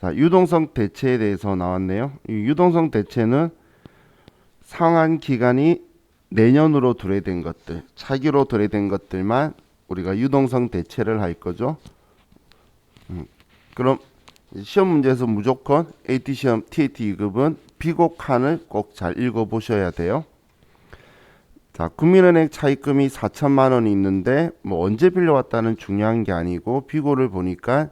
자, 유동성 대체에 대해서 나왔네요. 이 유동성 대체는 상환 기간이 내년으로 도래된 것들, 차기로 도래된 것들만 우리가 유동성 대체를 할 거죠. 그럼 시험 문제에서 무조건 AT 시험 TAT 2급은 비고 칸을 꼭 잘 읽어 보셔야 돼요. 자, 국민은행 차입금이 4천만 원이 있는데 뭐 언제 빌려왔다는 중요한 게 아니고 비고를 보니까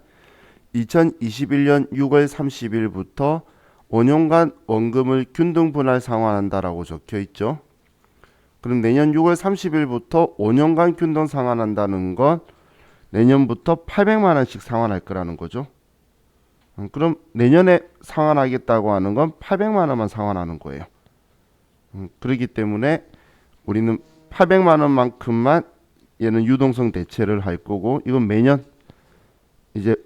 2021년 6월 30일부터 5년간 원금을 균등 분할 상환한다라고 적혀 있죠. 그럼 내년 6월 30일부터 5년간 균등 상환한다는 건 내년부터 800만 원씩 상환할 거라는 거죠. 그럼 내년에 상환하겠다고 하는 건 800만 원만 상환하는 거예요. 그렇기 때문에 우리는 800만 원만큼만 얘는 유동성 대체를 할 거고 이건 매년 이제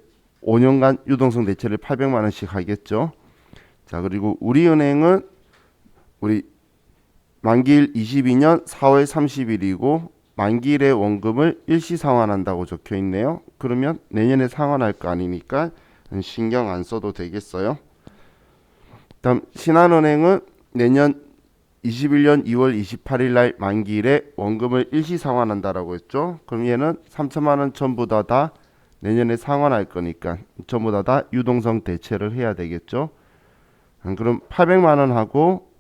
5년간 유동성 대체를 800만 원씩 하겠죠. 자, 그리고 우리은행은 우리 만기일 22년 4월 30일이고 만기일의 원금을 일시 상환한다고 적혀 있네요. 그러면 내년에 상환할 거 아니니까 신경 안 써도 되겠어요. 다음 신한은행은 내년 21년 2월 28일 날 만기일에 원금을 일시 상환한다라고 했죠. 그럼 얘는 3천만 원 전부 다 내년에 상환할 거니까 전부 다 유동성 대체를 해야 되겠죠. 그럼 800만 원 하고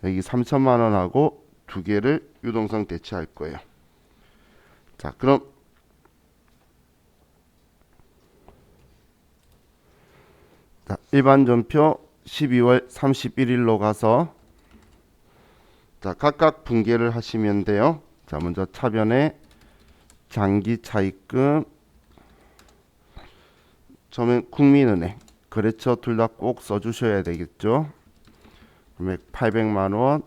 여기 3천만 원 하고 두 개를 유동성 대체할 거예요. 자, 그럼 자, 일반 전표 12월 31일로 가서 자, 각각 분계를 하시면 돼요. 자, 먼저 차변에 장기 차입금 처음엔 국민은행 거래처 둘 다 꼭 써주셔야 되겠죠. 금액 800만 원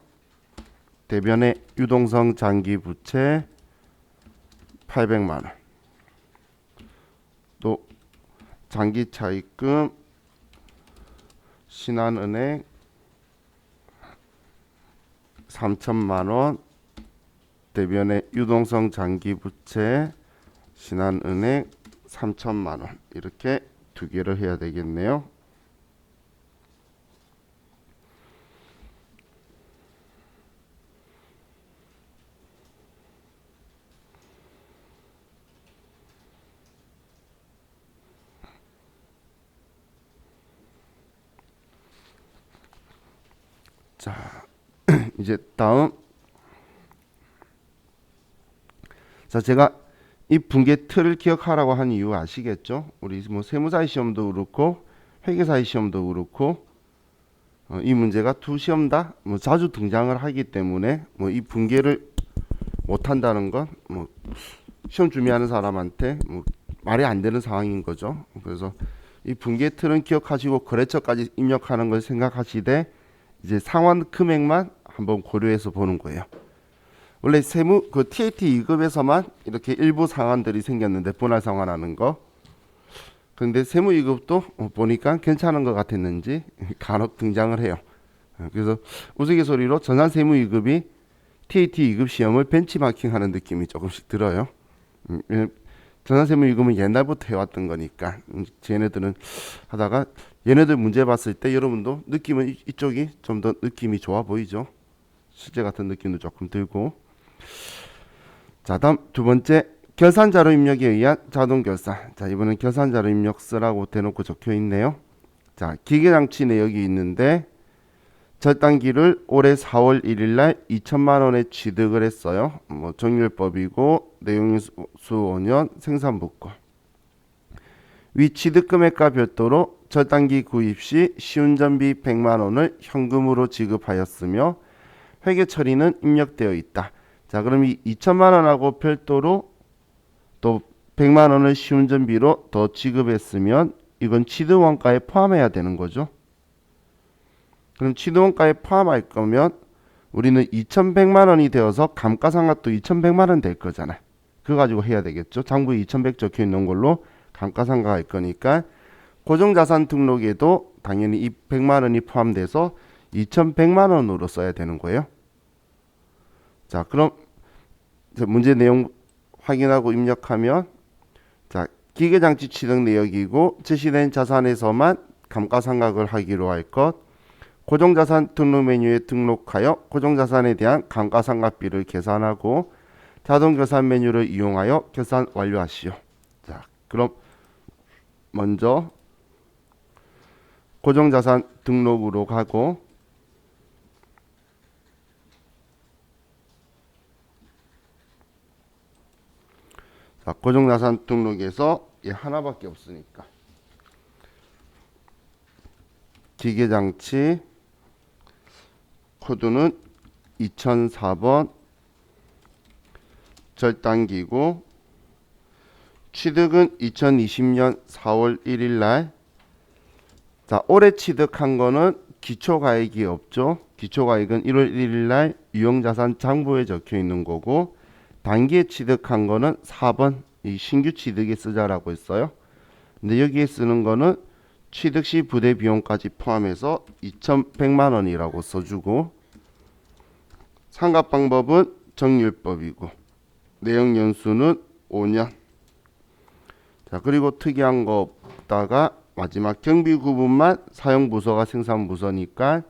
대변에 유동성 장기 부채 800만 원 또 장기 차입금 신한은행 3천만 원 대변에 유동성 장기 부채 신한은행 3천만 원 이렇게 두 개를 해야 되겠네요. 자, 이제 다음 자, 제가 이 분계 틀을 기억하라고 한 이유 아시겠죠? 우리 뭐 세무사의 시험도 그렇고 회계사의 시험도 그렇고 이 문제가 두 시험 다 뭐 자주 등장을 하기 때문에 뭐 이 분계를 못 한다는 건 뭐 시험 준비하는 사람한테 뭐 말이 안 되는 상황인 거죠. 그래서 이 분계 틀은 기억하시고 거래처까지 입력하는 걸 생각하시되 이제 상환 금액만 한번 고려해서 보는 거예요. 원래 세무 그 TAT 2급에서만 이렇게 일부 상환들이 생겼는데 분할 상환하는 거. 근데 세무 2급도 보니까 괜찮은 것 같았는지 간혹 등장을 해요. 그래서 우스갯소리로 전산 세무 2급이 TAT 2급 시험을 벤치마킹하는 느낌이 조금씩 들어요. 전산 세무 2급은 옛날부터 해왔던 거니까 쟤네들은 하다가 얘네들 문제 봤을 때 여러분도 느낌은 이쪽이 좀 더 느낌이 좋아 보이죠. 실제 같은 느낌도 조금 들고. 자, 다음 두 번째 결산자료 입력에 의한 자동 결산. 자, 이번엔 결산자료 입력 쓰라고 대놓고 적혀 있네요. 자, 기계장치 내역이 있는데 절단기를 올해 4월 1일 날 2천만 원에 취득을 했어요. 뭐 정률법이고 내용인수 5년 생산부권. 위 취득 금액과 별도로 절단기 구입 시 시운전비 100만 원을 현금으로 지급하였으며 회계 처리는 입력되어 있다. 자, 그럼 이 2천만 원하고 별도로 또 100만 원을 시운전비로 더 지급했으면 이건 취득원가에 포함해야 되는 거죠. 그럼 취득원가에 포함할 거면 우리는 2,100만 원이 되어서 감가상각도 2,100만 원 될 거잖아. 그거 가지고 해야 되겠죠. 장부에 2,100 적혀 있는 걸로 감가상각 할 거니까 고정자산 등록에도 당연히 이 100만 원이 포함돼서 2,100만 원으로 써야 되는 거예요. 자, 그럼 문제 내용 확인하고 입력하면 자, 기계장치 취득 내역이고 제시된 자산에서만 감가상각을 하기로 할 것. 고정자산 등록 메뉴에 등록하여 고정자산에 대한 감가상각비를 계산하고 자동계산 메뉴를 이용하여 계산 완료하시오. 자, 그럼 먼저 고정자산 등록으로 가고 자, 고정자산 등록에서 얘 하나밖에 없으니까 기계장치 코드는 2004번 절단기구 취득은 2020년 4월 1일 날. 자, 올해 취득한 거는 기초가액이 없죠. 기초가액은 1월 1일 날 유형자산 장부에 적혀 있는 거고 단기에 취득한 거는 4번 이 신규 취득에 쓰자라고 했어요. 근데 여기에 쓰는 거는 취득 시 부대 비용까지 포함해서 2,100만 원이라고 써주고 상각 방법은 정률법이고 내역 연수는 5년. 자, 그리고 특이한 거 없다가 마지막 경비 구분만 사용 부서가 생산 부서니까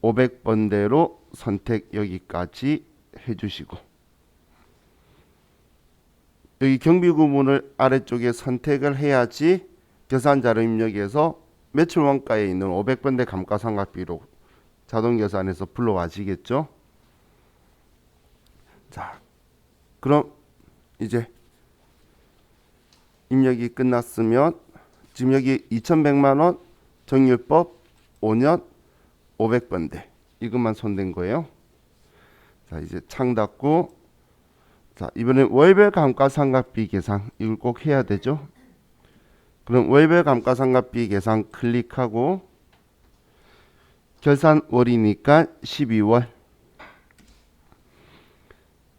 500번대로 선택 여기까지 해주시고 여기 경비 구분을 아래쪽에 선택을 해야지 계산자료 입력에서 매출 원가에 있는 500번대 감가상각비로 자동 계산해서 불러와지겠죠. 자, 그럼 이제 입력이 끝났으면 지금 여기 2,100만원 정률법 5년 500번대 이것만 손댄 거예요. 자, 이제 창 닫고 자, 이번엔 월별 감가상각비 계산 이걸 꼭 해야 되죠. 그럼 월별 감가상각비 계산 클릭하고 결산월이니까 12월.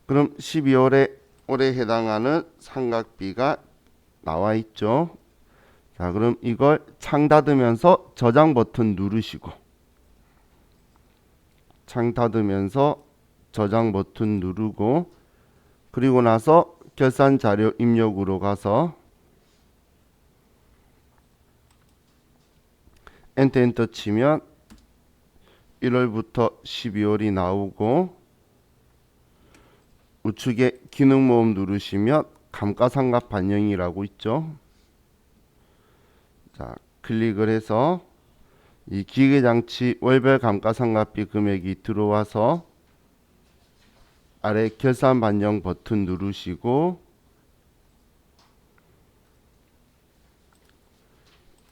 그럼 12월에 올해 해당하는 상각비가 나와 있죠. 자, 그럼 이걸 창 닫으면서 저장 버튼 누르시고 창 닫으면서 저장 버튼 누르고 그리고 나서 결산 자료 입력으로 가서 엔터 치면 1월부터 12월이 나오고 우측에 기능 모음 누르시면 감가상각 반영이라고 있죠. 자, 클릭을 해서 이 기계장치 월별 감가상각비 금액이 들어와서 아래 결산 반영 버튼 누르시고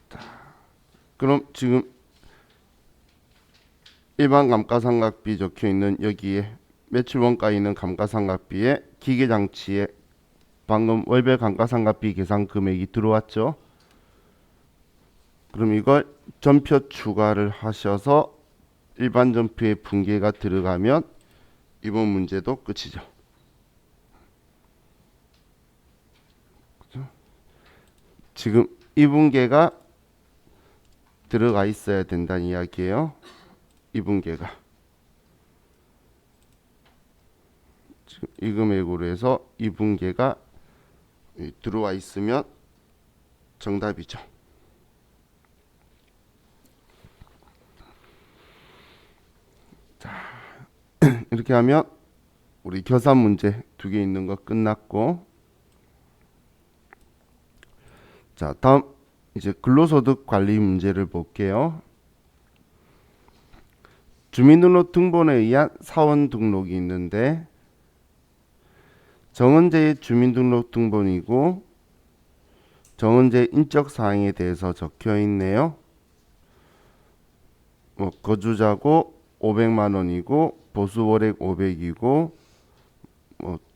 자, 그럼 지금 일반 감가상각비 적혀 있는 여기에 매출 원가에 있는 감가상각비에 기계장치에 방금 월별 감가상각비 계산 금액이 들어왔죠. 그럼 이걸 전표 추가를 하셔서 일반 전표에 분계가 들어가면 이번 문제도 끝이죠. 그죠? 지금 이 분계가 들어가 있어야 된다는 이야기예요. 이 분계가 지금 이 금액으로 해서 이 분계가 들어와 있으면 정답이죠. 자, 이렇게 하면 우리 계산 문제 2개 있는 거 끝났고 자, 다음 이제 근로소득 관리 문제를 볼게요. 주민등록등본에 의한 사원 등록이 있는데 정은재의 주민등록등본이고 정은재 인적사항에 대해서 적혀 있네요. 거주자고 500만 원이고 보수월액 500이고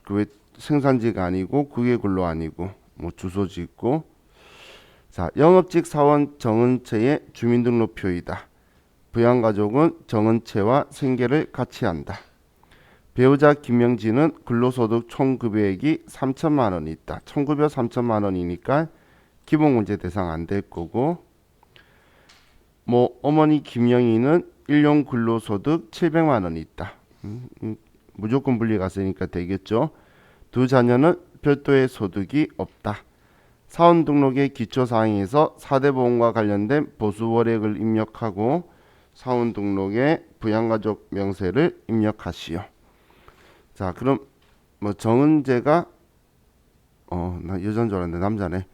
그 생산지가 아니고 국외근로 아니고 주소지 있고 자, 영업직 사원 정은채의 주민등록표이다. 부양가족은 정은채와 생계를 같이 한다. 배우자 김명진은 근로소득 총급여액이 3천만 원이 있다. 총급여 3천만 원이니까 기본문제 대상 안 될 거고 어머니 김영희는 일용 근로소득 700만 원이 있다. 무조건 분리가 있으니까 되겠죠. 두 자녀는 별도의 소득이 없다. 사원 등록의 기초사항에서 4대 보험과 관련된 보수 월액을 입력하고 사원 등록에 부양가족 명세를 입력하시오. 자, 그럼 뭐 정은재가 나 여자인 줄 알았는데 남자네.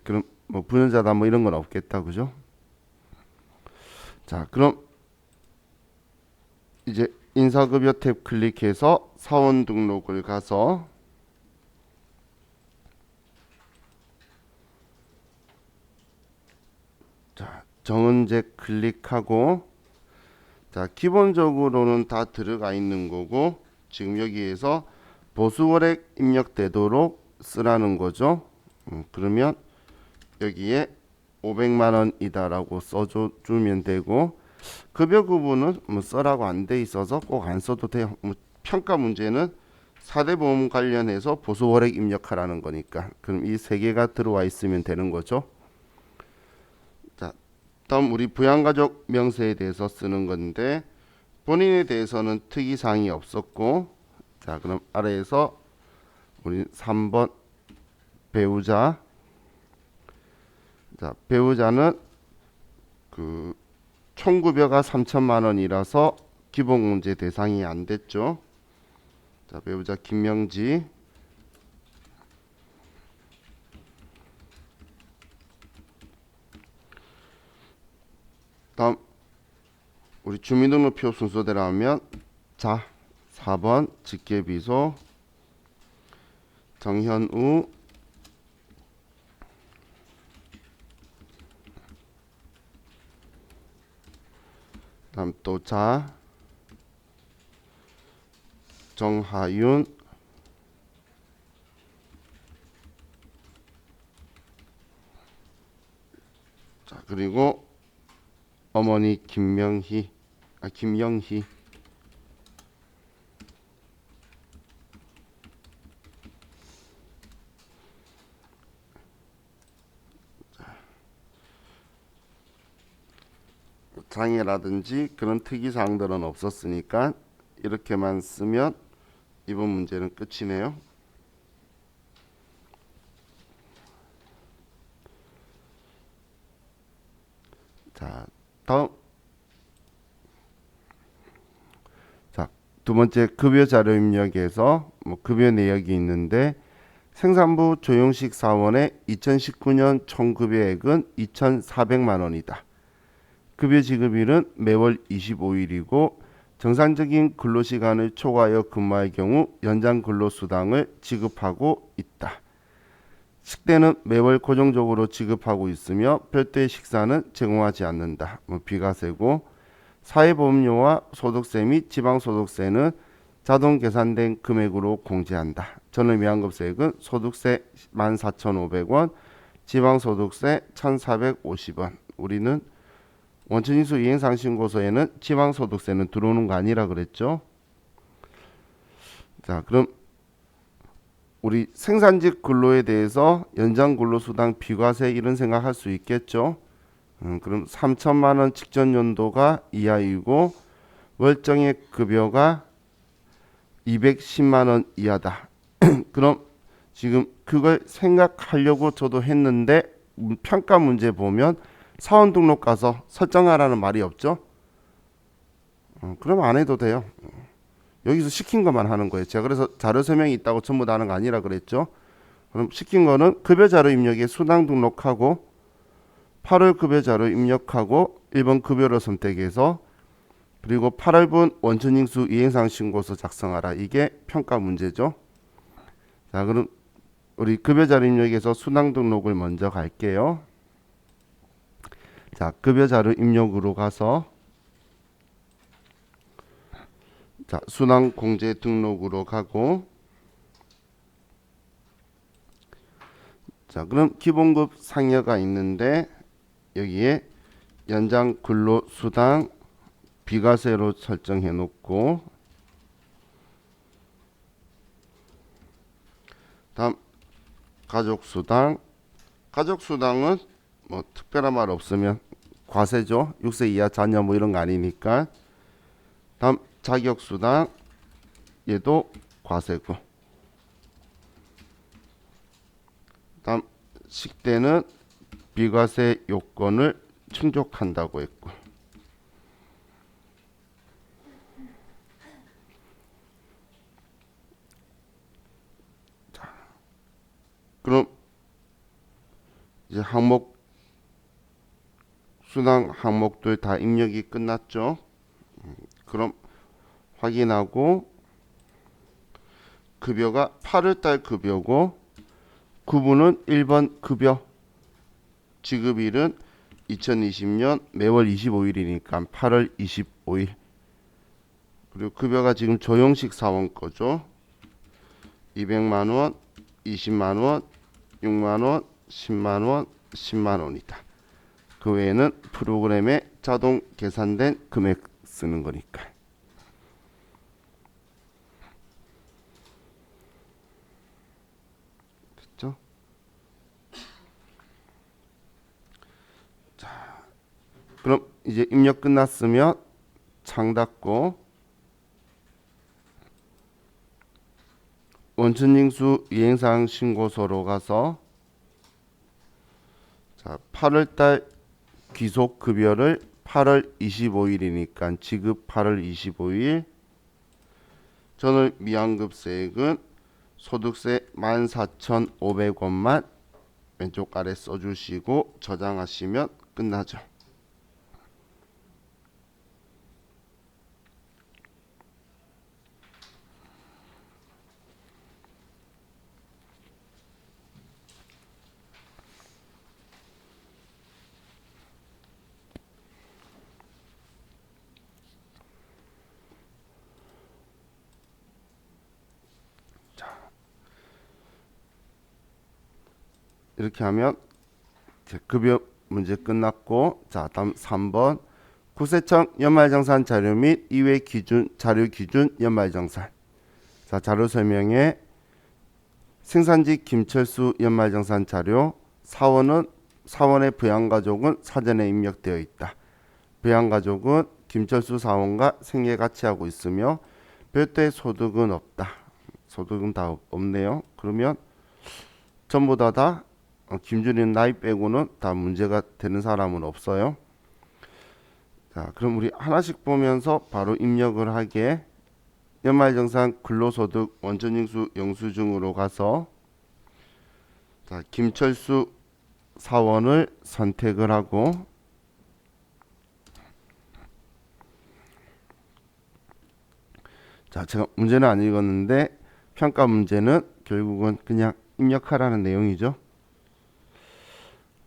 그럼 뭐 부연자다 뭐 이런 건 없겠다, 그죠? 자, 그럼 이제 인사급여 탭 클릭해서 사원 등록을 가서 자, 정은재 클릭하고 자, 기본적으로는 다 들어가 있는 거고 지금 여기에서 보수월액 입력되도록 쓰라는 거죠. 그러면 여기에 500만 원이다라고 써주면 되고 급여 구분은 뭐 써라고 안 돼 있어서 꼭 안 써도 돼요. 뭐 평가 문제는 4대 보험 관련해서 보수월액 입력하라는 거니까 그럼 이 세 개가 들어와 있으면 되는 거죠. 자, 다음 우리 부양가족 명세에 대해서 쓰는 건데 본인에 대해서는 특이사항이 없었고 자, 그럼 아래에서 우리 3번 배우자 자, 배우자는 그 총급여가 3천만 원이라서 기본공제 대상이 안 됐죠. 자, 배우자 김명지 다음 우리 주민등록표 순서대로 하면 자 4번 직계비소 정현우 다음 또 자 정하윤 자 그리고 어머니 김영희 장애라든지 그런 특이사항들은 없었으니까 이렇게만 쓰면 이번 문제는 끝이네요. 자, 다음 자, 두 번째 급여 자료 입력에서 뭐 급여 내역이 있는데 생산부 조영식 사원의 2019년 총급여액은 2,400만 원이다. 급여 지급일은 매월 25일이고 정상적인 근로시간을 초과하여 근무할 경우 연장 근로수당을 지급하고 있다. 식대는 매월 고정적으로 지급하고 있으며 별도의 식사는 제공하지 않는다. 비과세고 사회보험료와 소득세 및 지방소득세는 자동 계산된 금액으로 공제한다. 전월미환급세액은 소득세 14,500원, 지방소득세 1,450원. 우리는 원천징수 이행상신고서에는 지방소득세는 들어오는 거 아니라 그랬죠. 자, 그럼 우리 생산직 근로에 대해서 연장 근로수당 비과세 이런 생각할 수 있겠죠. 그럼 3천만 원 직전 연도가 이하이고 월정액 급여가 210만 원 이하다. 그럼 지금 그걸 생각하려고 저도 했는데 평가 문제 보면 사원 등록 가서 설정하라는 말이 없죠. 그럼 안 해도 돼요. 여기서 시킨 것만 하는 거예요. 제가 그래서 자료 설명이 있다고 전부 다 하는 거 아니라 그랬죠. 그럼 시킨 거는 급여 자료 입력에 수당 등록하고 8월 급여 자료 입력하고 1번 급여를 선택해서 그리고 8월분 원천징수 이행상 신고서 작성하라. 이게 평가 문제죠. 자, 그럼 우리 급여 자료 입력에서 수당 등록을 먼저 갈게요. 자, 급여 자료 입력으로 가서 자, 수당 공제 등록으로 가고 자, 그럼 기본급 상여가 있는데 여기에 연장 근로수당 비과세로 설정해 놓고 다음 가족수당은 뭐 특별한 말 없으면 과세죠. 6세 이하 자녀 뭐 이런 거 아니니까. 다음 자격수당 얘도 과세고. 다음 식대는 비과세 요건을 충족한다고 했고, 그럼 이제 항목 순항 항목들 다 입력이 끝났죠. 그럼 확인하고 급여가 8월달 급여고 구분은 1번 급여 지급일은 2020년 매월 25일이니까 8월 25일. 그리고 급여가 지금 조영식 사원 거죠. 200만원, 20만원, 6만원, 10만원, 10만원이다. 그 외에는 프로그램에 자동 계산된 금액 쓰는 거니까. 됐죠? 자, 그럼 이제 입력 끝났으면 창 닫고 원천징수 이행사항 신고서로 가서 자, 8월달 귀속 급여를 8월 25일이니까 지급 8월 25일. 전월 미환급세액은 소득세 14,500원만 왼쪽 아래 써주시고 저장하시면 끝나죠. 이렇게 하면 급여 문제 끝났고, 자 다음 3번 국세청 연말정산 자료 및 이외 기준 자료 기준 연말정산. 자 자료 설명에 생산직 김철수 연말정산 자료 사원의 부양가족은 사전에 입력되어 있다. 부양가족은 김철수 사원과 생계 같이 하고 있으며 별도의 소득은 없다. 소득은 다 없네요. 그러면 전부 다 김준일 나이 빼고는 다 문제가 되는 사람은 없어요. 자, 그럼 우리 하나씩 보면서 바로 입력을 하게. 연말정산 근로소득 원천징수 영수증으로 가서 자, 김철수 사원을 선택을 하고 자, 제가 문제는 안 읽었는데 평가 문제는 결국은 그냥 입력하라는 내용이죠.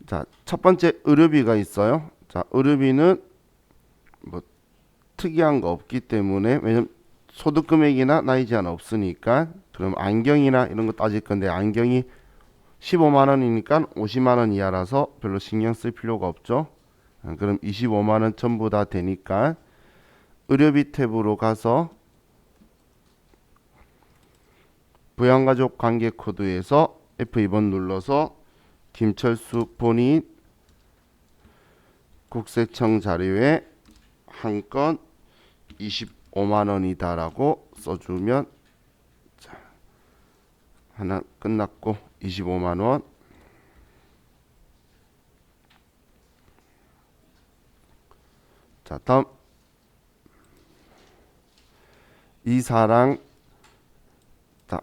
자, 첫 번째 의료비가 있어요. 자, 의료비는 뭐 특이한 거 없기 때문에, 왜냐면 소득 금액이나 나이 제한 없으니까. 그럼 안경이나 이런 거 따질 건데 안경이 15만 원이니까 50만 원 이하라서 별로 신경 쓸 필요가 없죠. 그럼 25만 원 전부 다 되니까 의료비 탭으로 가서 부양가족 관계 코드에서 F2번 눌러서 김철수 본인 국세청 자료에 한 건 25만 원이다라고 써주면 자, 하나 끝났고 25만 원. 자 다음 이사랑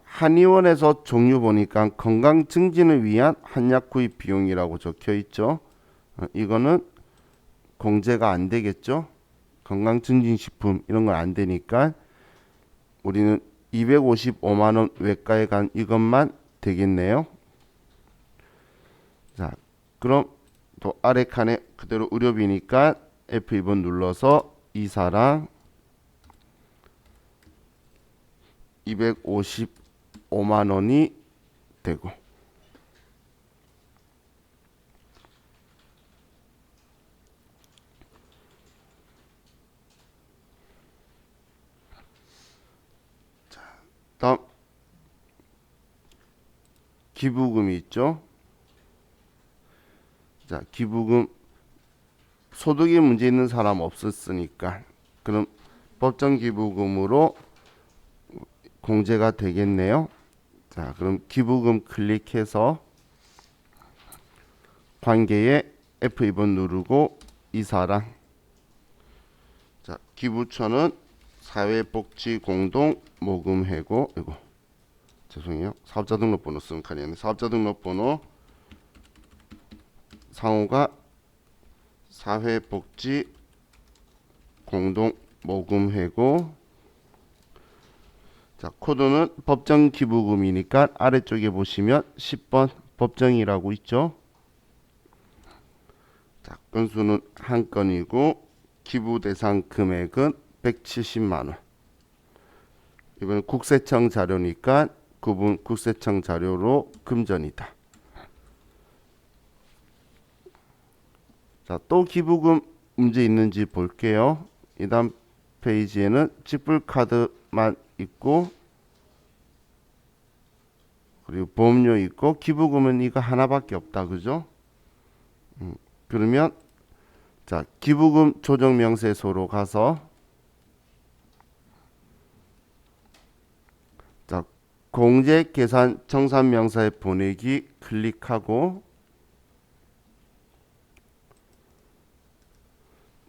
한의원에서 종류 보니까 건강 증진을 위한 한약 구입 비용이라고 적혀 있죠. 이거는 공제가 안 되겠죠. 건강 증진 식품 이런 건 안 되니까 우리는 255만 원 외과에 간 이것만 되겠네요. 자, 그럼 또 아래 칸에 그대로 의료비니까 F2번 눌러서 이사랑 255만 원이 되고, 다음 기부금이 있죠. 자, 기부금 소득이 문제 있는 사람 없었으니까 그럼 법정 기부금으로 공제가 되겠네요. 자, 그럼 기부금 클릭해서 관계에 F2번 누르고 이사랑. 자, 기부처는 사회복지공동모금회고, 이거 죄송해요. 사업자 등록번호 쓰는 칸이었네. 사업자 등록번호 상호가 사회복지공동모금회고, 자, 코드는 법정기부금이니까 아래쪽에 보시면 10번 법정이라고 있죠. 자, 건수는 한 건이고 기부 대상 금액은 170만원. 이번엔 국세청 자료니까 구분 국세청 자료로 금전이다. 자, 또 기부금 문제 있는지 볼게요. 이 다음 페이지에는 직불카드만 있고, 그리고 보험료 있고, 기부금은 이거 하나밖에 없다. 그죠? 그러면 자, 기부금 조정 명세서로 가서, 자, 공제 계산 정산 명사에 보내기 클릭하고,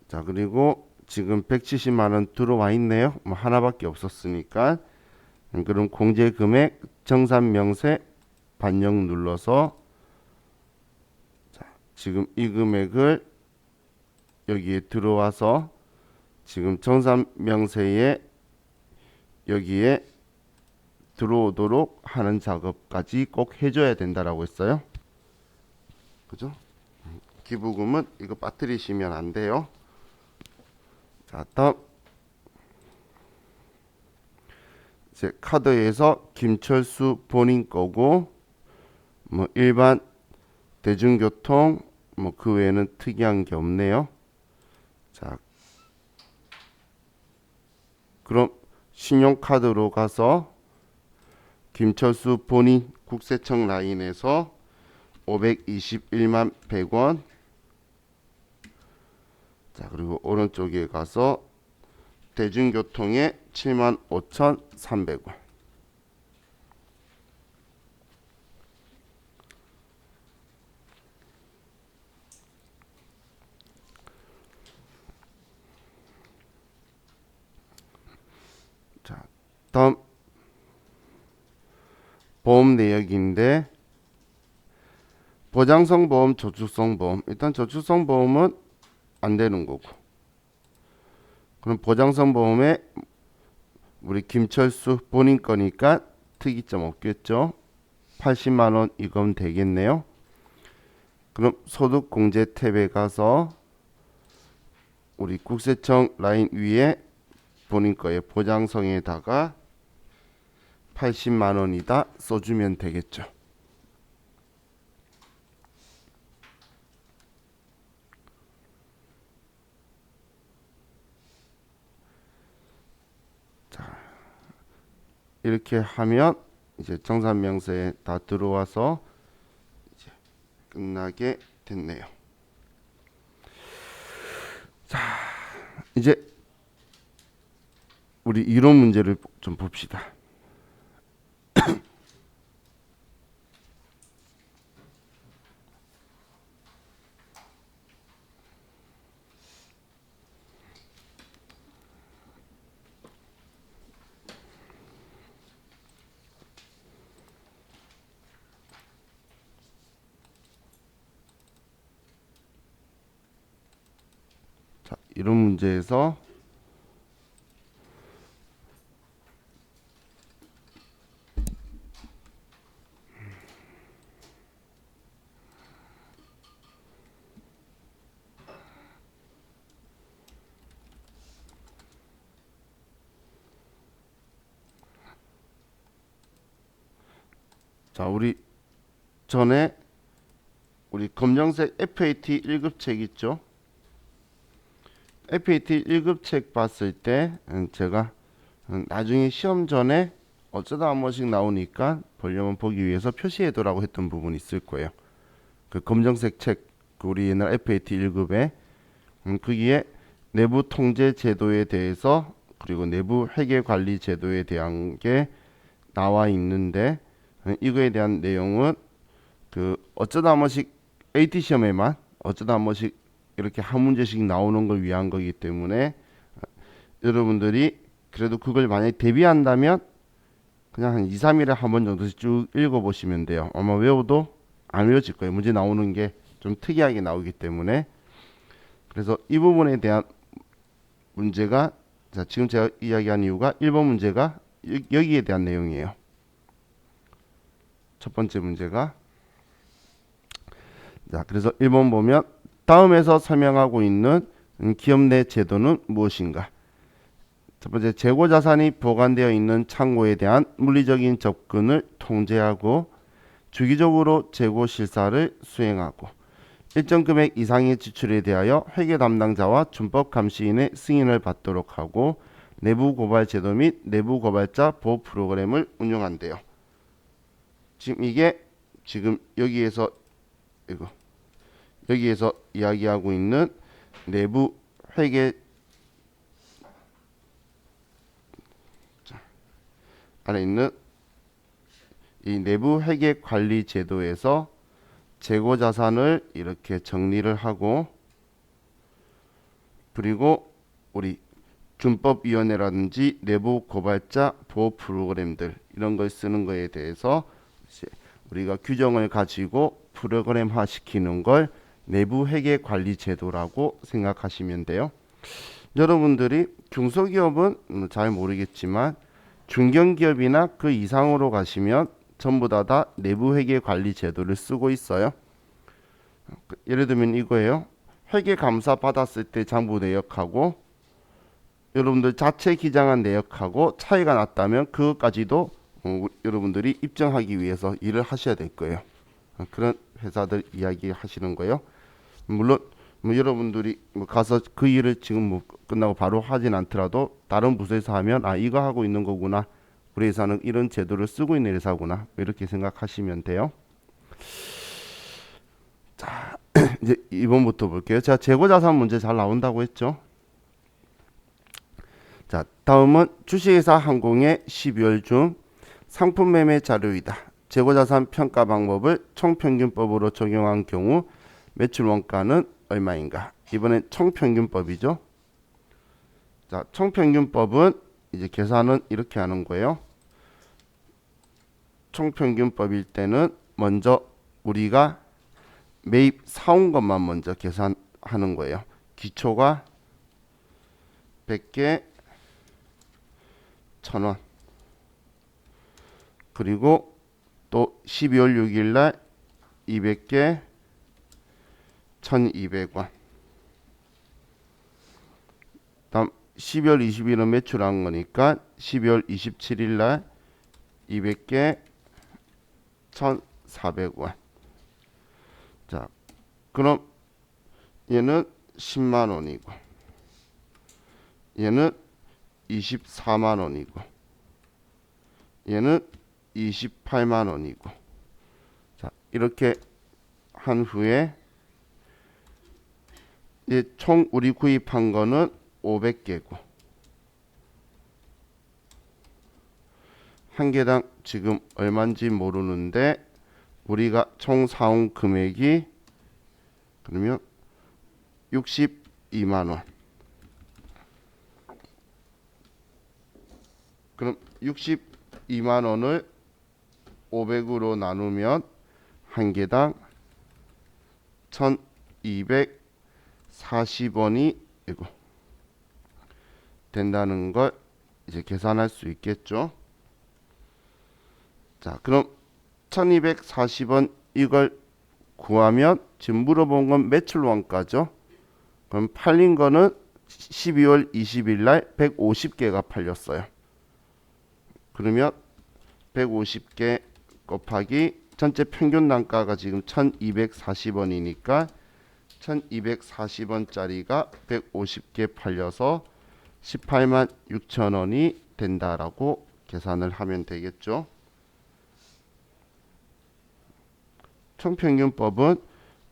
자, 그리고 지금 170만 원 들어와 있네요. 뭐 하나밖에 없었으니까. 그럼 공제 금액 정산 명세 반영 눌러서, 자, 지금 이 금액을 여기에 들어와서 지금 정산 명세에 여기에 들어오도록 하는 작업까지 꼭 해줘야 된다라고 했어요. 그죠? 기부금은 이거 빠뜨리시면 안 돼요. 자, 다음 이제 카드에서 김철수 본인 거고, 뭐 일반 대중교통 뭐 그 외에는 특이한 게 없네요. 자, 그럼 신용카드로 가서 김철수 본인 국세청 라인에서 521만 100원. 자, 그리고 오른쪽에 가서 대중교통에 75,300원. 자, 다음 보험 내역인데, 보장성 보험, 저축성 보험. 일단 저축성 보험은 안 되는 거고, 그럼 보장성 보험에 우리 김철수 본인 거니까 특이점 없겠죠. 80만 원 이건 되겠네요. 그럼 소득공제 탭에 가서 우리 국세청 라인 위에 본인 거에 보장성에다가 80만 원이다 써주면 되겠죠. 자, 이렇게 하면 이제 정산 명세에 다 들어와서 이제 끝나게 됐네요. 자, 이제 우리 이론 문제를 좀 봅시다. 자, 이런 문제에서 자, 우리 전에 우리 검정색 FAT 1급 책 있죠? FAT 1급 책 봤을 때 제가 나중에 시험 전에 어쩌다 한 번씩 나오니까 보려면 보기 위해서 표시해두라고 했던 부분이 있을 거예요. 그 검정색 책, 그 우리 옛날 FAT 1급에 거기에 내부 통제 제도에 대해서 그리고 내부 회계 관리 제도에 대한 게 나와 있는데, 이거에 대한 내용은 그 어쩌다 한 번씩 AT 시험에만 어쩌다 한 번씩 이렇게 한 문제씩 나오는 걸 위한 거기 때문에 여러분들이 그래도 그걸 만약에 대비한다면 그냥 한 2, 3일에 한 번 정도씩 쭉 읽어보시면 돼요. 아마 외워도 안 외워질 거예요. 문제 나오는 게 좀 특이하게 나오기 때문에. 그래서 이 부분에 대한 문제가, 자, 지금 제가 이야기한 이유가 1번 문제가 여기에 대한 내용이에요. 첫 번째 문제가, 자, 그래서 1번 보면 다음에서 설명하고 있는 기업 내 제도는 무엇인가? 첫 번째, 재고 자산이 보관되어 있는 창고에 대한 물리적인 접근을 통제하고 주기적으로 재고 실사를 수행하고 일정 금액 이상의 지출에 대하여 회계 담당자와 준법 감시인의 승인을 받도록 하고 내부 고발 제도 및 내부 고발자 보호 프로그램을 운영한대요. 지금 이게 지금 여기에서 이야기하고 있는 내부 회계 안에 있는 이 내부 회계 관리 제도에서 재고 자산을 이렇게 정리를 하고, 그리고 우리 준법위원회라든지 내부 고발자 보호 프로그램들 이런 걸 쓰는 거에 대해서 이제 우리가 규정을 가지고 프로그램화 시키는 걸 내부 회계 관리 제도라고 생각하시면 돼요. 여러분들이 중소기업은 잘 모르겠지만 중견기업이나 그 이상으로 가시면 전부 다 내부 회계 관리 제도를 쓰고 있어요. 예를 들면 이거예요. 회계 감사 받았을 때 장부 내역하고 여러분들 자체 기장한 내역하고 차이가 났다면 그것까지도 여러분들이 입증하기 위해서 일을 하셔야 될 거예요. 그런 회사들 이야기 하시는 거예요. 물론 여러분들이 가서 그 일을 지금 끝나고 바로 하진 않더라도 다른 부서에서 하면 아, 이거 하고 있는 거구나, 우리 회사는 이런 제도를 쓰고 있는 회사구나, 이렇게 생각하시면 돼요. 자, 이제 2번부터 볼게요. 자, 재고자산 문제 잘 나온다고 했죠. 자, 다음은 주식회사 항공의 12월 중 상품 매매 자료이다. 재고자산 평가 방법을 총평균법으로 적용한 경우 매출 원가는 얼마인가? 이번엔 총평균법이죠. 자, 총평균법은 이제 계산은 이렇게 하는 거예요. 총평균법일 때는 먼저 우리가 매입 사온 것만 먼저 계산하는 거예요. 기초가 100개 1,000원, 그리고 또 12월 6일 날 200개 1,200원. 다음 12월 20일은 매출한 거니까 12월 27일 날 200개 1,400원. 자, 그럼 얘는 10만 원이고 얘는 24만 원이고 얘는 28만 원이고. 자, 이렇게 한 후에 총 우리 구입한 거는 500개고 한 개당 지금 얼마인지 모르는데 우리가 총 사온 금액이 그러면 62만 원. 그럼 62만 원을 500으로 나누면 한 개당 1,240원이 된다는 걸 이제 계산할 수 있겠죠. 자, 그럼 1,240원 이걸 구하면 지금 물어본 건 매출 원가죠. 그럼 팔린 거는 12월 20일 날 150개가 팔렸어요. 그러면 150개 곱하기 전체 평균 단가가 지금 1,240원이니까 1,240원짜리가 150개 팔려서 18만 6천 원이 된다라고 계산을 하면 되겠죠. 총평균법은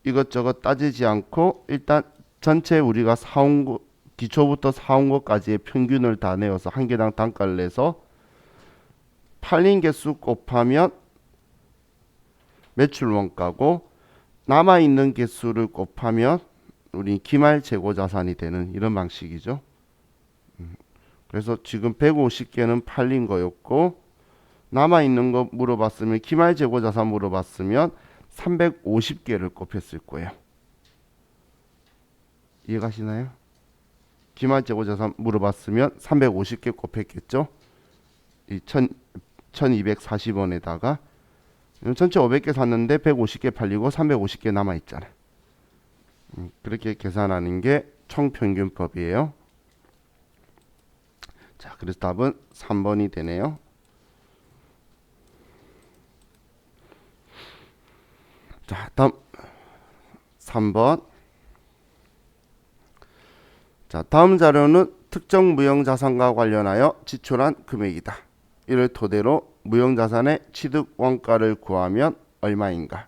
이것저것 따지지 않고 일단 전체 우리가 사온 거, 기초부터 사온 것까지의 평균을 다 내어서 한 개당 단가를 내서 팔린 개수 곱하면 매출 원가고 남아있는 개수를 곱하면 우리 기말 재고 자산이 되는 이런 방식이죠. 그래서 지금 150개는 팔린 거였고 남아있는 거 물어봤으면 기말 재고 자산 물어봤으면 350개를 곱했을 거예요. 이해가시나요? 기말 재고 자산 물어봤으면 350개 곱했겠죠. 이 1240원에다가 전체 500개 샀는데 150개 팔리고 350개 남아있잖아요. 그렇게 계산하는 게 총평균법이에요. 자, 그래서 답은 3번이 되네요. 자, 다음 3번. 자, 다음 자료는 특정 무형자산과 관련하여 지출한 금액이다. 이를 토대로 무형자산의 취득 원가를 구하면 얼마인가?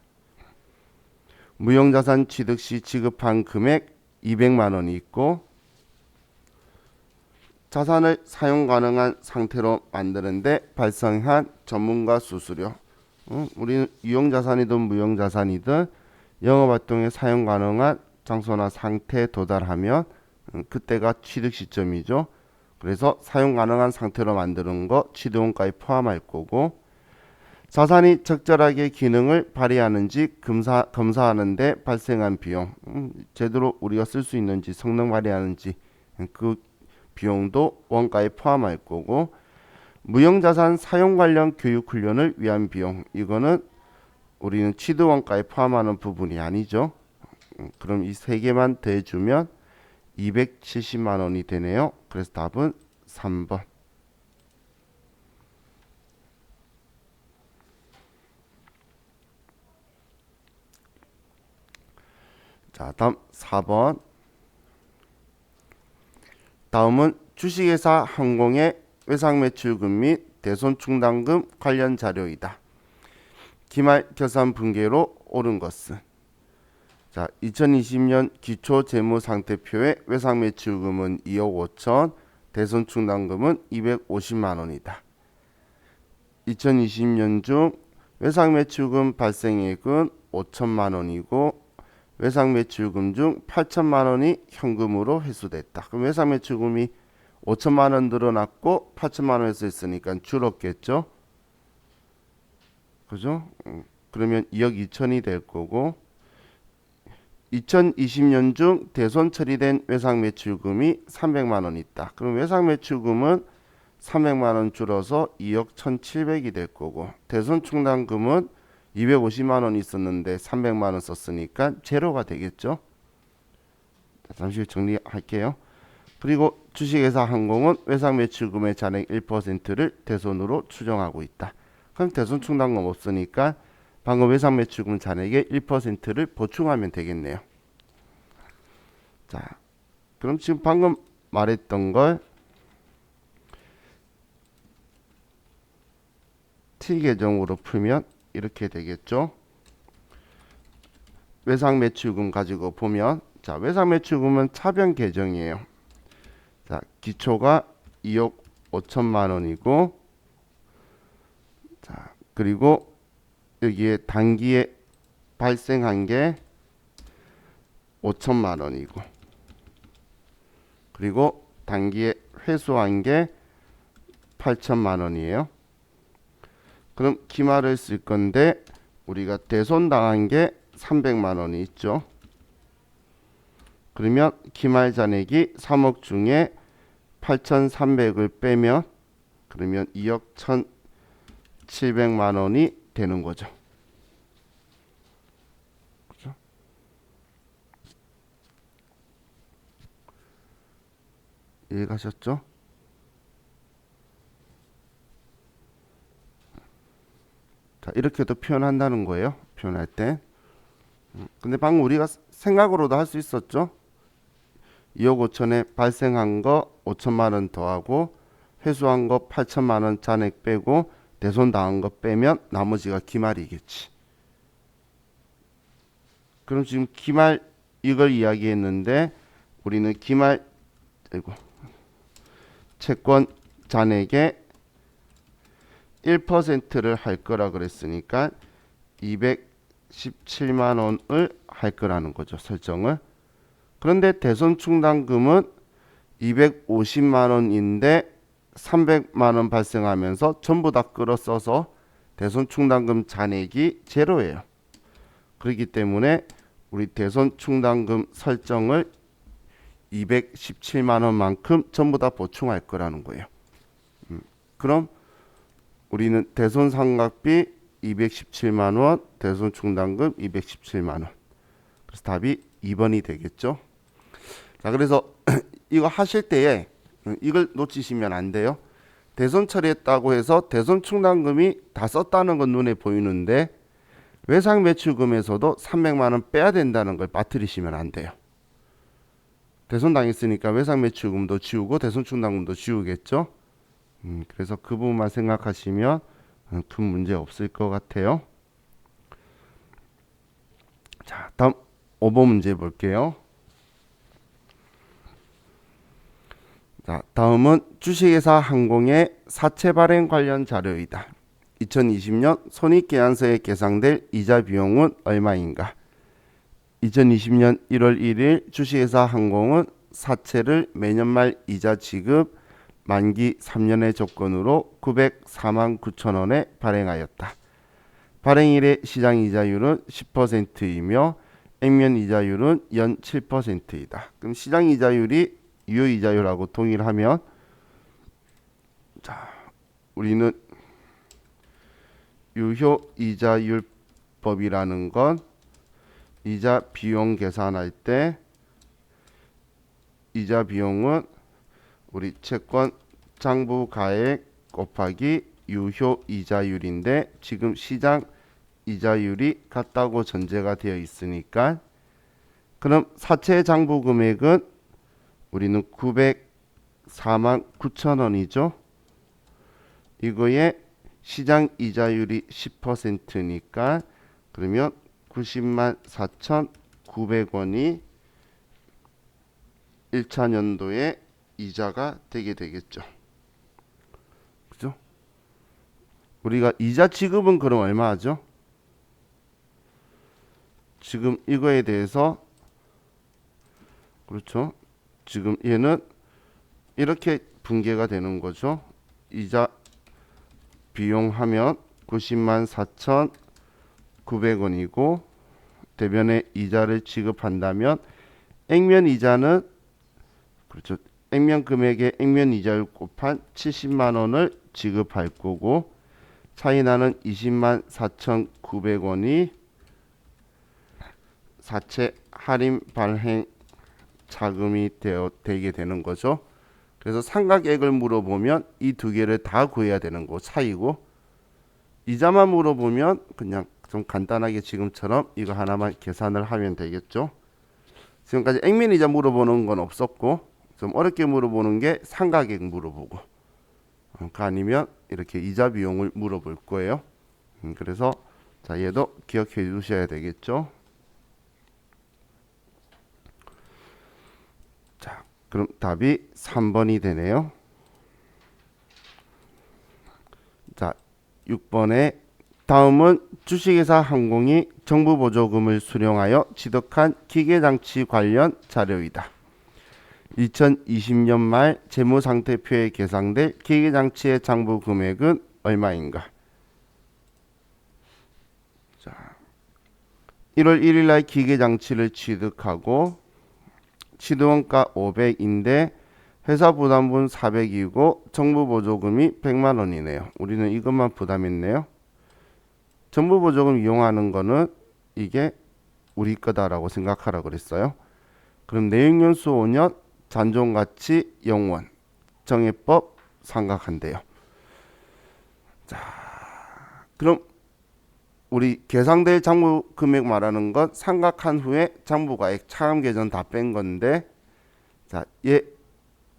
무형자산 취득 시 지급한 금액 200만 원이 있고 자산을 사용 가능한 상태로 만드는데 발생한 전문가 수수료. 우리는 유형자산이든 무형자산이든 영업활동에 사용 가능한 장소나 상태에 도달하면 그때가 취득 시점이죠. 그래서 사용 가능한 상태로 만드는 거 취득원가에 포함할 거고 자산이 적절하게 기능을 발휘하는지 검사하는데 발생한 비용, 제대로 우리가 쓸 수 있는지 성능 발휘하는지 그 비용도 원가에 포함할 거고 무형자산 사용 관련 교육 훈련을 위한 비용, 이거는 우리는 취득원가에 포함하는 부분이 아니죠. 그럼 이 세 개만 더해주면 270만 원이 되네요. 그래서 답은 3번. 자, 다음 4번. 다음은 주식회사 항공의 외상매출금 및 대손충당금 관련 자료이다. 기말 결산 분계로 옳은 것은? 자, 2020년 기초재무상태표의 외상매출금은 2억 5천, 대손충당금은 250만 원이다. 2020년 중 외상매출금 발생액은 5천만 원이고 외상매출금 중 8천만 원이 현금으로 회수됐다. 그럼 외상매출금이 5천만 원 늘어났고 8천만 원 회수했으니까 줄었겠죠. 그죠? 그러면 2억 2천이 될 거고 2020년 중 대손 처리된 외상매출금이 300만 원 있다. 그럼 외상매출금은 300만 원 줄어서 2억 1,700이 될 거고 대손충당금은 250만 원 있었는데 300만 원 썼으니까 제로가 되겠죠. 잠시 정리할게요. 그리고 주식회사 항공은 외상매출금의 잔액 1%를 대손으로 추정하고 있다. 그럼 대손충당금 없으니까 방금 외상매출금 잔액의 1%를 보충하면 되겠네요. 자, 그럼 지금 방금 말했던 걸 T 계정으로 풀면 이렇게 되겠죠. 외상매출금 가지고 보면, 자, 외상매출금은 차변 계정이에요. 자, 기초가 2억 5천만 원이고, 자, 그리고 여기에 단기에 발생한 게 5천만 원이고, 그리고 단기에 회수한 게 8천만 원이에요. 그럼 기말을 쓸 건데 우리가 대손당한 게 300만 원이 있죠. 그러면 기말 잔액이 3억 중에 8,300을 빼면 그러면 2억 1,700만 원이 되는 거죠. 그렇죠? 이해가셨죠? 자, 이렇게도 표현한다는 거예요. 표현할 때. 근데 방금 우리가 생각으로도 할 수 있었죠. 2억 5천에 발생한 거 5천만 원 더하고 회수한 거 8천만 원 잔액 빼고 대손 당한 거 빼면 나머지가 기말이겠지. 그럼 지금 기말 이걸 이야기했는데 우리는 기말 채권 잔액의 1%를 할 거라 그랬으니까 217만 원을 할 거라는 거죠. 설정을. 그런데 대손 충당금은 250만 원인데 300만 원 발생하면서 전부 다 끌어 써서 대손 충당금 잔액이 제로예요. 그렇기 때문에 우리 대손 충당금 설정을 217만 원만큼 전부 다 보충할 거라는 거예요. 그럼 우리는 대손 상각비 217만 원, 대손 충당금 217만 원. 그래서 답이 2번이 되겠죠. 자, 그래서 이거 하실 때에 이걸 놓치시면 안 돼요. 대손 처리했다고 해서 대손 충당금이 다 썼다는 건 눈에 보이는데 외상 매출금에서도 300만 원 빼야 된다는 걸 빠뜨리시면 안 돼요. 대손 당했으니까 외상 매출금도 지우고 대손 충당금도 지우겠죠. 그래서 그 부분만 생각하시면 큰 문제 없을 것 같아요. 자, 다음 5번 문제 볼게요. 자, 다음은 주식회사 항공의 사채 발행 관련 자료이다. 2020년 손익계산서에 계상될 이자 비용은 얼마인가? 2020년 1월 1일 주식회사 항공은 사채를 매년 말 이자 지급 만기 3년의 조건으로 904만 9천 원에 발행하였다. 발행일의 시장 이자율은 10%이며 액면 이자율은 연 7%이다. 그럼 시장 이자율이 유효 이자율하고 동일하면 자, 우리는 유효 이자율법이라는 건 이자 비용 계산할 때 이자 비용은 우리 채권 장부 가액 곱하기 유효 이자율인데 지금 시장 이자율이 같다고 전제가 되어 있으니까 그럼 사채 장부 금액은 우리는 904만 9천 원이죠. 이거에 시장 이자율이 10%니까 그러면 90만 4,900원이 1차년도에 이자가 되게 되겠죠. 그죠? 우리가 이자 지급은 그럼 얼마 하죠? 지금 이거에 대해서 그렇죠. 지금 얘는 이렇게 분개가 되는 거죠. 이자 비용하면 90만 4,900원이고 대변에 이자를 지급한다면 액면 이자는 그렇죠. 액면 금액의 액면 이자율 곱한 70만 원을 지급할 거고 차이 나는 20만 4,900원이 사채 할인 발행 자금이 되게 되는 거죠. 그래서 상각액을 물어보면 이 두 개를 다 구해야 되는 거 차이고 이자만 물어보면 그냥 좀 간단하게 지금처럼 이거 하나만 계산을 하면 되겠죠. 지금까지 액면 이자 물어보는 건 없었고 좀 어렵게 물어보는 게 상각액 물어보고 그 아니면 이렇게 이자 비용을 물어볼 거예요. 그래서 자 얘도 기억해 두셔야 되겠죠. 자, 그럼 답이 3번이 되네요. 자, 6번에 다음은 주식회사 항공이 정부 보조금을 수령하여 취득한 기계장치 관련 자료이다. 2020년 말 재무상태표에 계상될 기계장치의 장부 금액은 얼마인가? 자, 1월 1일 날 기계장치를 취득하고 취득원가 500인데 회사 부담분 400이고 정부 보조금이 100만 원이네요. 우리는 이것만 부담했네요. 정부 보조금 이용하는 거는 이게 우리 거다라고 생각하라 그랬어요. 그럼 내역연수 5년, 잔존가치 0원, 정해법 삼각한대요. 자, 그럼 우리 계상될 장부 금액 말하는 건 삼각한 후에 장부가액 차감 계전 다 뺀 건데 자, 얘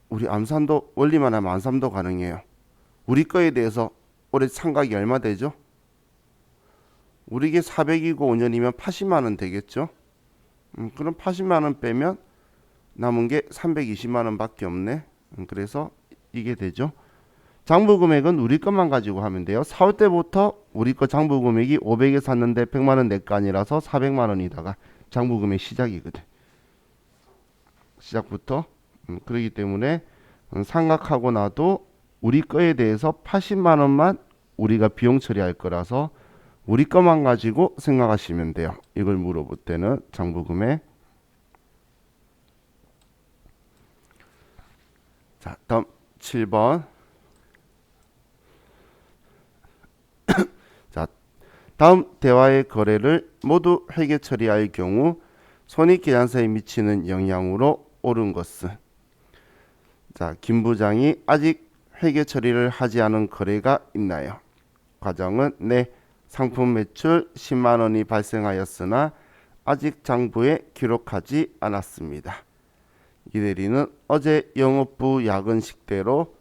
우리 암산도 원리만 하면 암산도 가능해요. 우리 거에 대해서 올해 상각이 얼마 되죠? 우리게 400이고 5년이면 80만 원 되겠죠? 그럼 80만 원 빼면 남은 게 320만 원밖에 없네. 그래서 이게 되죠. 장부 금액은 우리 것만 가지고 하면 돼요. 사올 때부터 우리 거 장부 금액이 500에 샀는데 100만 원 내 거 아니라서 400만 원이다가 장부 금액 시작이거든. 시작부터. 그렇기 때문에 상각하고 나도 우리 거에 대해서 80만 원만 우리가 비용 처리할 거라서 우리 것만 가지고 생각하시면 돼요. 이걸 물어볼 때는 장부 금액. 자, 다음 7번. 자, 다음 대화의 거래를 모두 회계 처리할 경우 손익계산서에 미치는 영향으로 옳은 것은. 자, 김 부장이 아직 회계 처리를 하지 않은 거래가 있나요? 과정은 네, 상품 매출 10만 원이 발생하였으나 아직 장부에 기록하지 않았습니다. 이 대리는 어제 영업부 야근 식대로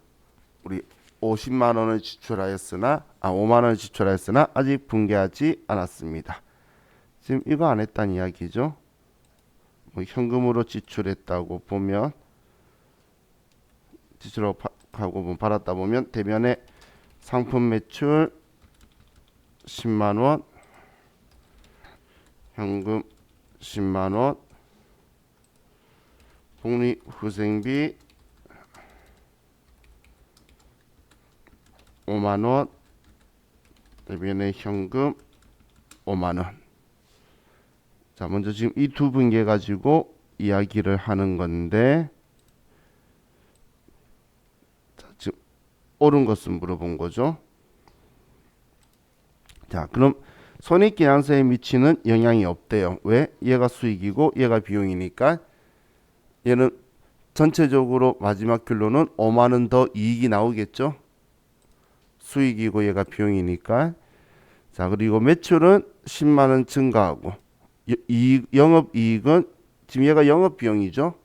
우리 50만 원을 지출하였으나 5만 원을 지출하였으나 아직 분개하지 않았습니다. 지금 이거 안 했다는 이야기죠. 뭐 현금으로 지출했다고 보면 지출하고 받았다 보면 대면에 상품 매출 10만 원, 현금 10만 원, 복리후생비 5만 원, 대변에 현금 5만 원. 자, 먼저 지금 이 두 분께 가지고 이야기를 하는 건데, 자, 지금 옳은 것은 물어본 거죠. 자, 그럼 손익계산서에 미치는 영향이 없대요. 왜? 얘가 수익이고 얘가 비용이니까. 얘는 전체적으로 마지막 결론은 5만 원 더 이익이 나오겠죠. 수익이고 얘가 비용이니까. 자, 그리고 매출은 10만 원 증가하고 영업이익은 지금 얘가 영업비용이죠.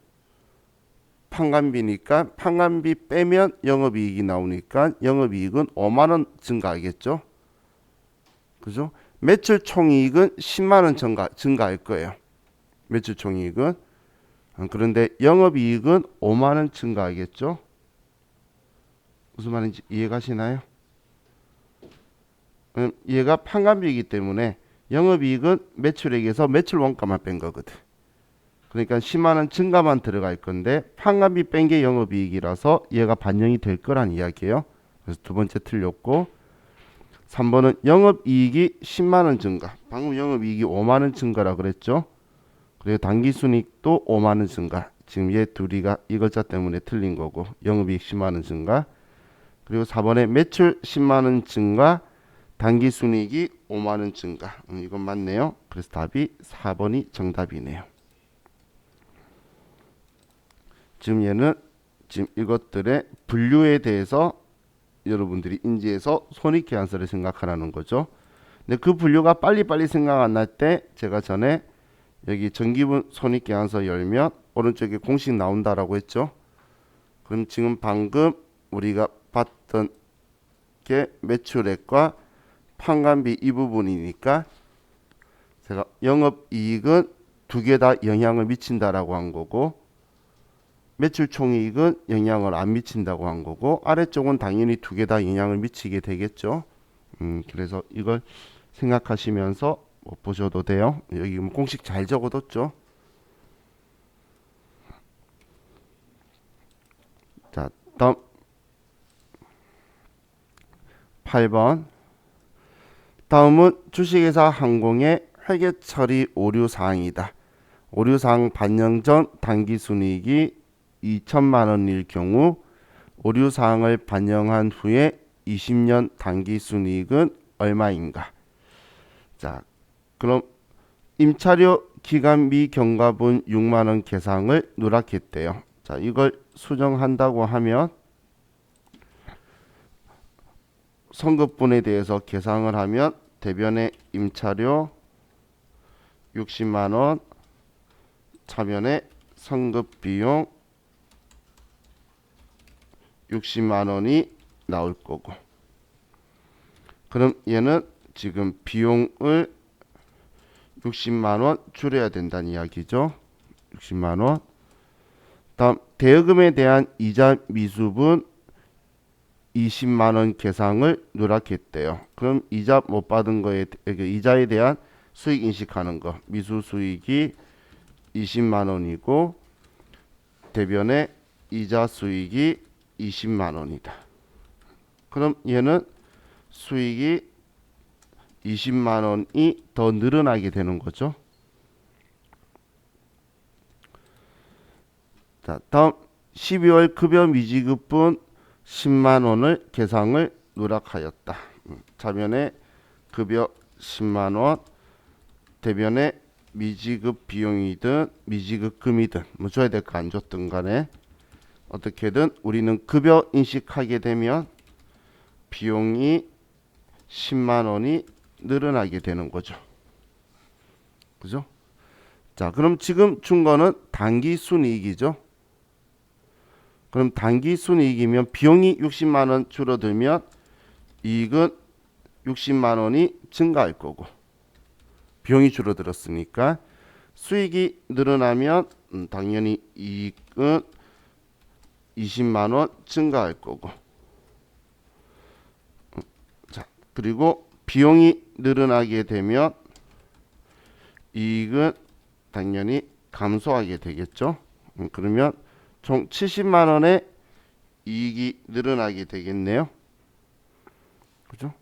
판관비니까 판관비 빼면 영업이익이 나오니까 영업이익은 5만 원 증가하겠죠. 그죠? 매출 총이익은 10만 원 증가할 거예요. 매출 총이익은. 그런데 영업이익은 5만 원 증가하겠죠. 무슨 말인지 이해가시나요? 얘가 판관비이기 때문에 영업이익은 매출액에서 매출 원가만 뺀 거거든. 그러니까 10만 원 증가만 들어갈 건데 판관비 뺀 게 영업이익이라서 얘가 반영이 될 거란 이야기예요. 그래서 두 번째 틀렸고, 3번은 영업이익이 10만 원 증가. 방금 영업이익이 5만 원 증가라 그랬죠. 그리고 당기순이익도 5만 원 증가. 지금 얘 둘이가 이 글자 때문에 틀린 거고 영업이익 10만 원 증가. 그리고 4번에 매출 10만 원 증가, 당기순이익이 5만 원 증가. 이건 맞네요. 그래서 답이 4번이 정답이네요. 지금 얘는 지금 이것들의 분류에 대해서 여러분들이 인지해서 손익계산서를 생각하라는 거죠. 근데 그 분류가 빨리빨리 생각 안 날 때 제가 전에 여기 전기분 손익계산서 열면 오른쪽에 공식 나온다라고 했죠. 그럼 지금 방금 우리가 봤던 게 매출액과 판관비 이 부분이니까 제가 영업이익은 두 개 다 영향을 미친다라고 한 거고 매출 총이익은 영향을 안 미친다고 한 거고 아래쪽은 당연히 두 개 다 영향을 미치게 되겠죠. 그래서 이걸 생각하시면서 보셔도 돼요. 여기 공식 잘 적어뒀죠. 자, 다음 8번. 다음은 주식회사 항공의 회계 처리 오류 사항이다. 오류 사항 반영 전 당기순이익이 2천만 원일 경우 오류 사항을 반영한 후에 20년 당기순이익은 얼마인가? 자, 그럼 임차료 기간 미경과분 6만 원 계상을 누락했대요. 자, 이걸 수정한다고 하면 선급분에 대해서 계상을 하면 대변에 임차료 60만 원, 차변에 선급비용 60만 원이 나올 거고, 그럼 얘는 지금 비용을 60만 원 줄여야 된다는 이야기죠. 60만 원. 다음 대여금에 대한 이자 미수분 20만 원 계상을 누락했대요. 그럼 이자 못 받은 거에 이자에 대한 수익 인식하는 거. 미수 수익이 20만 원이고 대변의 이자 수익이 20만 원이다. 그럼 얘는 수익이 20만 원이 더 늘어나게 되는 거죠. 자, 다음 12월 급여 미지급분 10만 원을 계상을 누락하였다. 자변에 급여 10만 원, 대변에 미지급 비용이든 미지급금이든 뭐 줘야 될 거 안 줬든 간에 어떻게든 우리는 급여 인식하게 되면 비용이 10만 원이 늘어나게 되는 거죠. 그죠? 자, 그럼 지금 준 거는 단기 순이익이죠. 그럼 단기 순이익이면 비용이 60만 원 줄어들면 이익은 60만 원이 증가할 거고 비용이 줄어들었으니까 수익이 늘어나면 당연히 이익은 20만 원 증가할 거고 자, 그리고 비용이 늘어나게 되면 이익은 당연히 감소하게 되겠죠. 그러면 총 70만 원의 이익이 늘어나게 되겠네요. 그죠?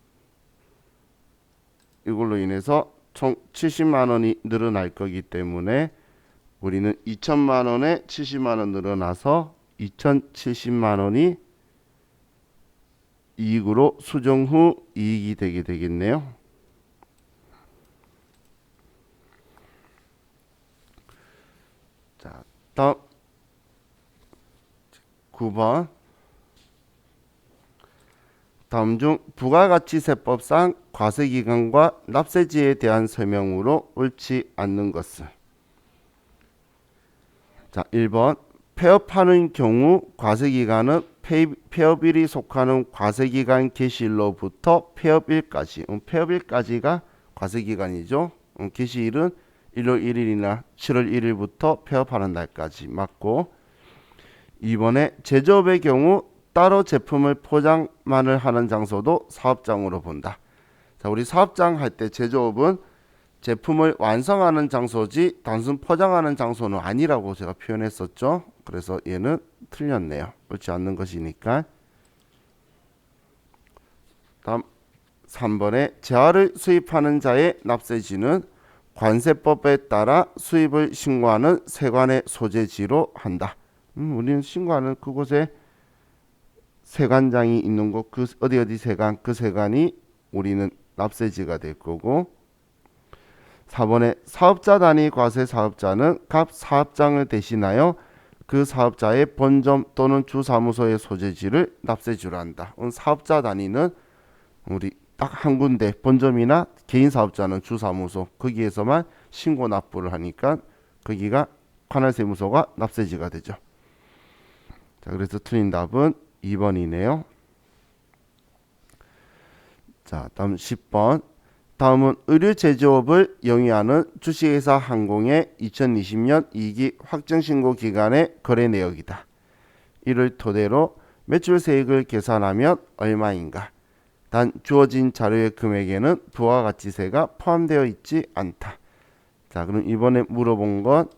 이걸로 인해서 총 70만 원이 늘어날 거기 때문에 우리는 2천만 원에 70만 원 늘어나서 2,070만 원이 이익으로 수정 후 이익이 되게 되겠네요. 자, 다음 9번. 다음 중 부가가치세법상 과세기간과 납세지에 대한 설명으로 옳지 않는 것은 자, 1번 폐업하는 경우 과세기간은 폐업일이 속하는 과세기간 개시일로부터 폐업일까지 폐업일까지가 과세기간이죠. 개시일은 1월 1일이나 7월 1일부터 폐업하는 날까지 맞고 2번에 제조업의 경우 따로 제품을 포장만을 하는 장소도 사업장으로 본다. 자, 우리 사업장 할 때 제조업은 제품을 완성하는 장소지 단순 포장하는 장소는 아니라고 제가 표현했었죠. 그래서 얘는 틀렸네요. 옳지 않는 것이니까. 다음 3번에 재화를 수입하는 자의 납세지는 관세법에 따라 수입을 신고하는 세관의 소재지로 한다. 우리는 신고하는 그곳에 세관장이 있는 곳, 그 어디 세관, 그 세관이 우리는 납세지가 될 거고 4번에 사업자 단위 과세 사업자는 각 사업장을 대신하여 그 사업자의 본점 또는 주사무소의 소재지를 납세지로 한다. 사업자 단위는 우리 딱 한 군데 본점이나 개인 사업자는 주사무소 거기에서만 신고 납부를 하니까 거기가 관할세무서가 납세지가 되죠. 자, 그래서 틀린 답은 2번이네요. 자, 다음 10번. 다음은 의류 제조업을 영위하는 주식회사 항공의 2020년 2기 확정신고 기간의 거래 내역이다. 이를 토대로 매출세액을 계산하면 얼마인가? 단 주어진 자료의 금액에는 부가가치세가 포함되어 있지 않다. 자, 그럼 이번에 물어본 건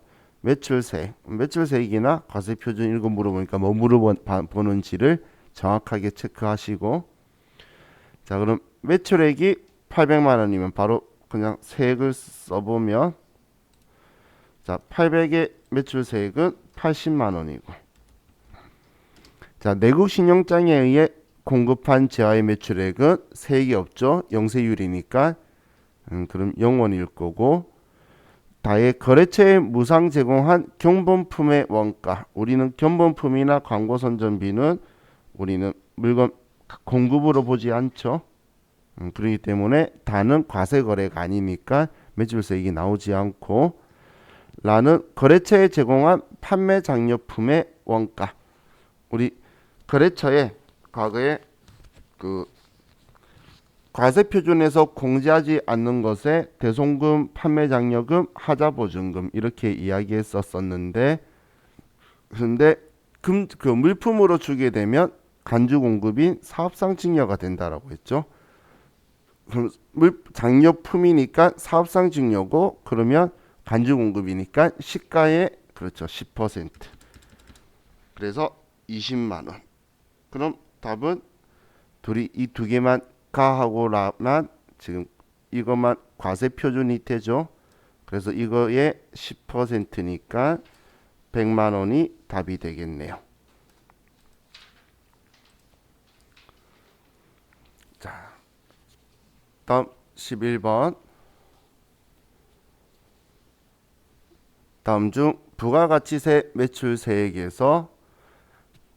매출세액이나 과세표준 이런 거 물어보니까 뭐 물어보는지를 정확하게 체크하시고 자, 그럼 매출액이 800만 원이면 바로 그냥 세액을 써보면 자, 800의 매출세액은 80만 원이고 자, 내국 신용장에 의해 공급한 재화의 매출액은 세액이 없죠. 영세율이니까 그럼 0원일 거고 다의 거래처에 무상 제공한 경본품의 원가 우리는 경본품이나 광고 선전비는 우리는 물건 공급으로 보지 않죠. 그렇기 때문에 다는 과세 거래가 아니니까 매출세액이 나오지 않고 라는 거래처에 제공한 판매 장려품의 원가 우리 거래처에 과거에 그 과세표준에서 공제하지 않는 것에 대송금, 판매장려금, 하자보증금 이렇게 이야기했었는데 그런데 그 물품으로 주게 되면 간주 공급인 사업상 증여가 된다라고 했죠. 그럼 장려품이니까 사업상 증여고 그러면 간주 공급이니까 시가의 그렇죠 10%. 그래서 20만 원. 그럼 답은 둘이 이 두 개만 가하고라만 지금 이것만 과세 표준이 되죠. 그래서 이거의 10%니까 100만 원이 답이 되겠네요. 자, 다음 11번. 다음 중 부가가치세 매출세액에서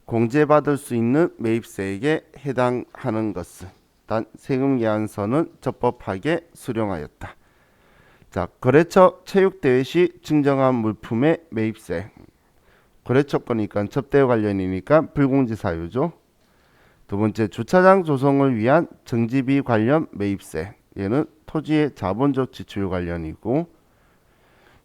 공제받을 수 있는 매입세액에 해당하는 것은 단 세금계산서는 적법하게 수령하였다. 자, 거래처 체육대회 시 증정한 물품의 매입세. 거래처 거니까 접대와 관련이니까 불공제 사유죠. 두 번째, 주차장 조성을 위한 정지비 관련 매입세. 얘는 토지의 자본적 지출 관련이고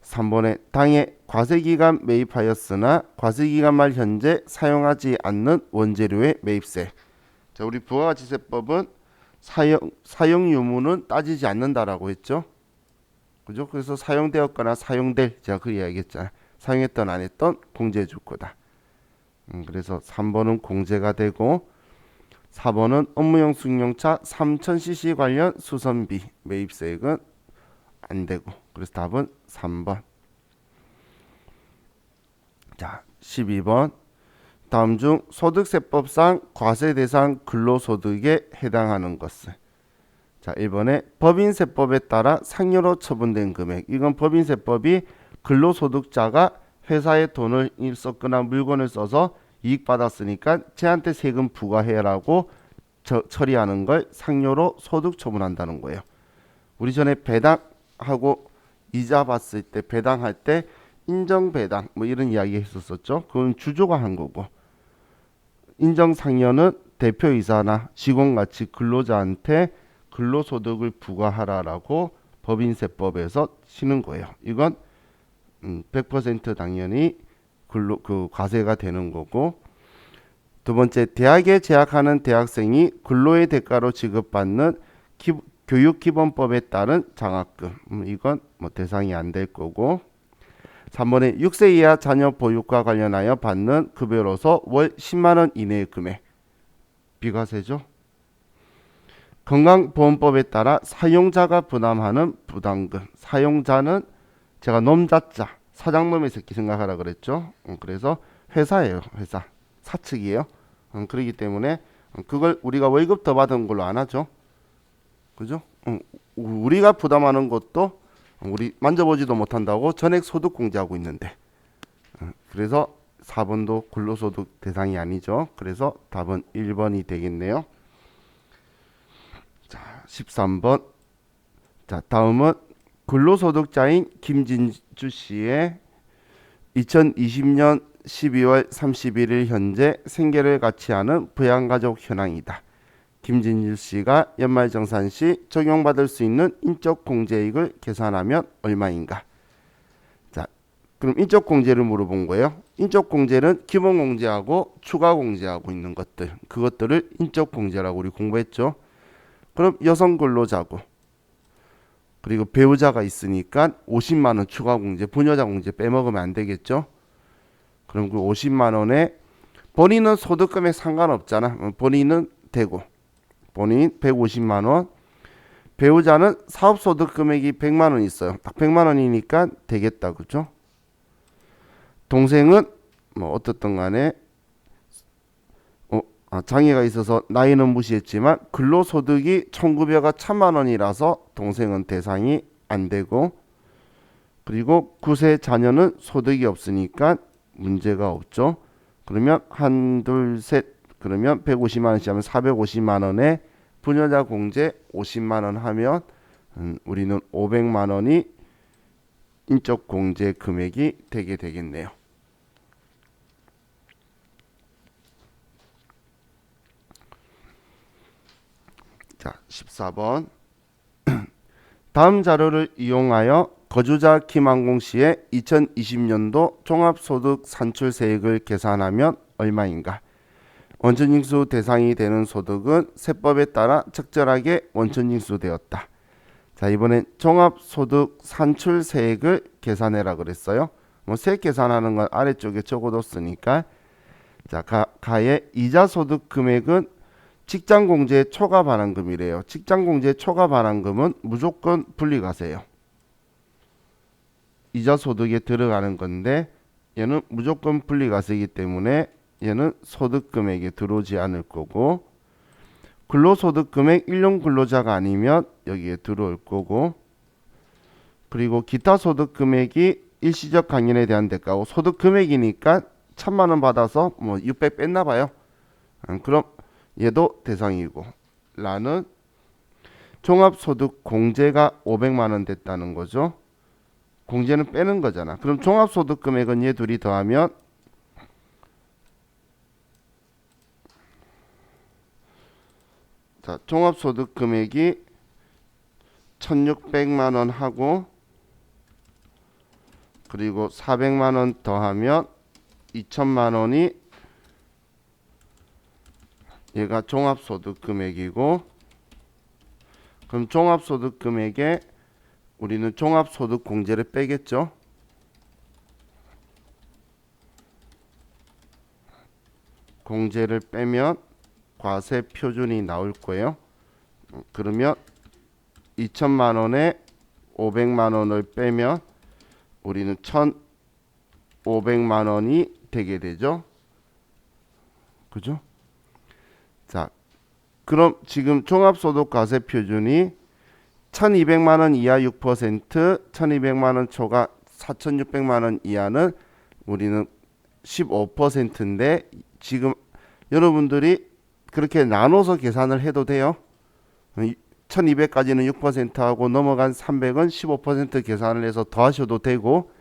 3번에 당해 과세기간 매입하였으나 과세기간 말 현재 사용하지 않는 원재료의 매입세. 자, 우리 부가가치세법은 사용 유무는 따지지 않는다라고 했죠. 그죠? 그래서 사용되었거나 사용될, 제가 그 이야기했잖아요. 사용했던 안 했던 공제해 줄 거다. 그래서 3번은 공제가 되고 4번은 업무용 승용차 3000cc 관련 수선비 매입세액은 안 되고 그래서 답은 3번. 자, 12번. 다음 중 소득세법상 과세 대상 근로소득에 해당하는 것은 자, 1번에 법인세법에 따라 상여로 처분된 금액. 이건 법인세법이 근로소득자가 회사에 돈을 썼거나 물건을 써서 이익 받았으니까 쟤한테 세금 부과해라고 처리하는 걸 상여로 소득 처분한다는 거예요. 우리 전에 배당하고 이자 봤을 때 배당할 때 인정배당 뭐 이런 이야기 했었었죠. 그건 주주가 한 거고 인정상여는 대표이사나 직원같이 근로자한테 근로소득을 부과하라라고 법인세법에서 치는 거예요. 이건 100% 당연히 과세가 되는 거고 두 번째, 대학에 재학하는 대학생이 근로의 대가로 지급받는 교육기본법에 따른 장학금 이건 뭐 대상이 안 될 거고 3번에 6세 이하 자녀 보육과 관련하여 받는 급여로서 월 10만 원 이내의 금액 비과세죠. 건강보험법에 따라 사용자가 부담하는 부담금. 사용자는 제가 놈자자 사장놈의 새끼 생각하라 그랬죠. 그래서 회사예요. 회사 사측이에요. 그렇기 때문에 그걸 우리가 월급 더 받은 걸로 안 하죠. 그죠? 우리가 부담하는 것도 우리 만져보지도 못한다고 전액 소득 공제하고 있는데 그래서 4번도 근로소득 대상이 아니죠. 그래서 답은 1번이 되겠네요. 자, 13번. 자, 다음은 근로소득자인 김진주 씨의 2020년 12월 31일 현재 생계를 같이 하는 부양가족 현황이다. 김진주 씨가 연말정산 시 적용받을 수 있는 인적공제이익을 계산하면 얼마인가? 자, 그럼 인적공제를 물어본 거예요. 인적공제는 기본공제하고 추가공제하고 있는 것들, 그것들을 인적공제라고 우리 공부했죠. 그럼 여성 근로자고 그리고 배우자가 있으니까 50만 원 추가공제, 부녀자 공제 빼먹으면 안 되겠죠. 그럼 그 50만 원에 본인은 소득금액 상관없잖아. 본인은 되고 본인 150만 원, 배우자는 사업소득금액이 100만 원 있어요. 딱 100만 원이니까 되겠다. 그죠? 동생은 뭐 어떻든 간에 장애가 있어서 나이는 무시했지만 근로소득이 1900가 1000만 원이라서 동생은 대상이 안 되고 그리고 9세 자녀는 소득이 없으니까 문제가 없죠. 그러면 그러면 150만 원씩 하면 450만 원에 부녀자 공제 50만 원 하면 우리는 500만 원이 인적 공제 금액이 되게 되겠네요. 자, 14번. 다음 자료를 이용하여 거주자 김항공 씨의 2020년도 종합소득 산출세액을 계산하면 얼마인가? 원천징수 대상이 되는 소득은 세법에 따라 적절하게 원천징수되었다. 자, 이번엔 종합소득 산출세액을 계산해라 그랬어요. 뭐 세액 계산하는 건 아래쪽에 적어뒀으니까. 자, 가의 이자소득 금액은 직장공제 초과반환금이래요. 직장공제 초과반환금은 무조건 분리가세요. 이자소득에 들어가는 건데 얘는 무조건 분리가세이기 때문에 얘는 소득금액에 들어오지 않을 거고, 근로소득금액 1년 근로자가 아니면 여기에 들어올 거고, 그리고 기타 소득금액이 일시적 강연에 대한 대가고, 소득금액이니까 1000만 원 받아서 뭐 600 뺐나 봐요. 그럼 얘도 대상이고, 라는 종합소득 공제가 500만 원 됐다는 거죠. 공제는 빼는 거잖아. 그럼 종합소득 금액은 얘 둘이 더하면 자, 종합소득 금액이 1600만 원 하고, 그리고 400만 원 더하면 2000만 원이 얘가 종합소득 금액이고, 그럼 종합소득 금액에 우리는 종합소득 공제를 빼겠죠. 공제를 빼면 과세 표준이 나올 거예요. 그러면 2천만 원에 500만 원을 빼면 우리는 1,500만 원이 되게 되죠. 그죠? 자, 그럼 지금 종합소득 과세 표준이 1200만 원 이하 6%, 1200만 원 초과 4600만 원 이하는 우리는 15%인데, 지금 여러분들이 그렇게 나눠서 계산을 해도 돼요. 1200까지는 6%하고 넘어간 300은 15% 계산을 해서 더하셔도 되고,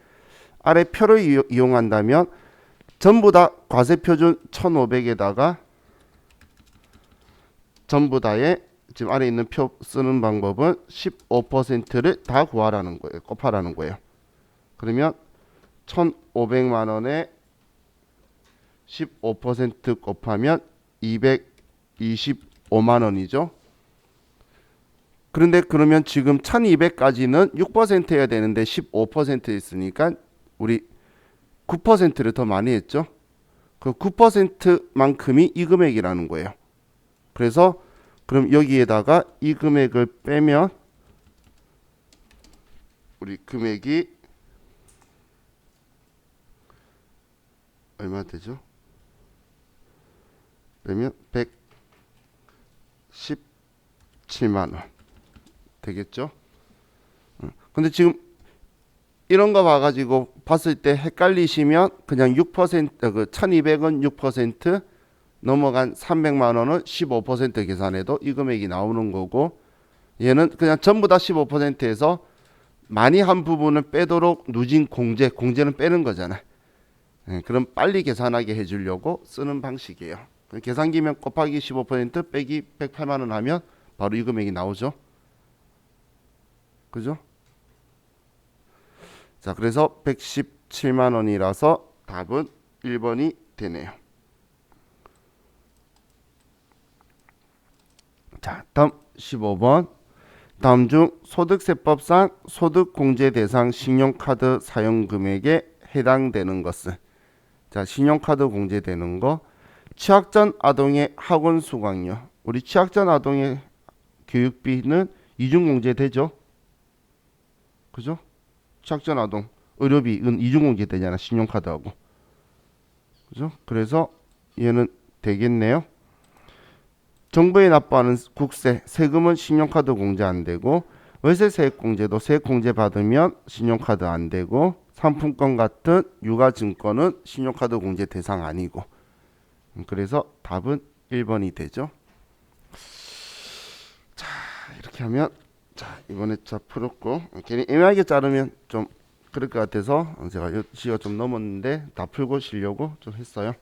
아래 표를 이용한다면 전부 다 과세 표준 1500에다가 전부 다의 지금 아래 있는 표 쓰는 방법은 15%를 다 구하라는 거예요. 곱하라는 거예요. 그러면 1,500만 원에 15% 곱하면 225만 원이죠. 그런데 그러면 지금 1200까지는 6%여야 되는데 15% 있으니까 우리 9%를 더 많이 했죠. 그 9%만큼이 이 금액이라는 거예요. 그래서 그럼 여기에다가 이 금액을 빼면 우리 금액이 얼마 되죠? 빼면 117만 원 되겠죠? 근데 지금 이런 거 봐가지고 봤을 때 헷갈리시면 그냥 6%, 그 1200은 6%, 넘어간 300만 원은 15% 계산해도 이 금액이 나오는 거고, 얘는 그냥 전부 다 15%에서 많이 한 부분을 빼도록 누진 공제는 빼는 거잖아. 그럼 빨리 계산하게 해주려고 쓰는 방식이에요. 계산기면 곱하기 15% 빼기 108만 원 하면 바로 이 금액이 나오죠. 그죠? 자, 그래서 117만 원이라서 답은 1번이 되네요. 자, 다음 15번. 다음 중 소득세법상 소득공제 대상 신용카드 사용금액에 해당되는 것은, 자, 신용카드 공제되는 거, 취학전 아동의 학원 수강료. 우리 취학전 아동의 교육비는 이중공제되죠. 그죠? 취학전 아동 의료비는 이중공제되잖아, 신용카드하고. 그죠? 그래서 얘는 되겠네요. 정부에 납부하는 국세, 세금은 신용카드 공제 안 되고, 월세세액 공제도 세액 공제 받으면 신용카드 안 되고, 상품권 같은 유가증권은 신용카드 공제 대상 아니고, 그래서 답은 1번이 되죠. 자, 이렇게 하면, 자, 이번에 자 풀었고, 괜히 애매하게 자르면 좀 그럴 것 같아서 제가 시가 좀 넘었는데 다 풀고 쉬려고 좀 했어요.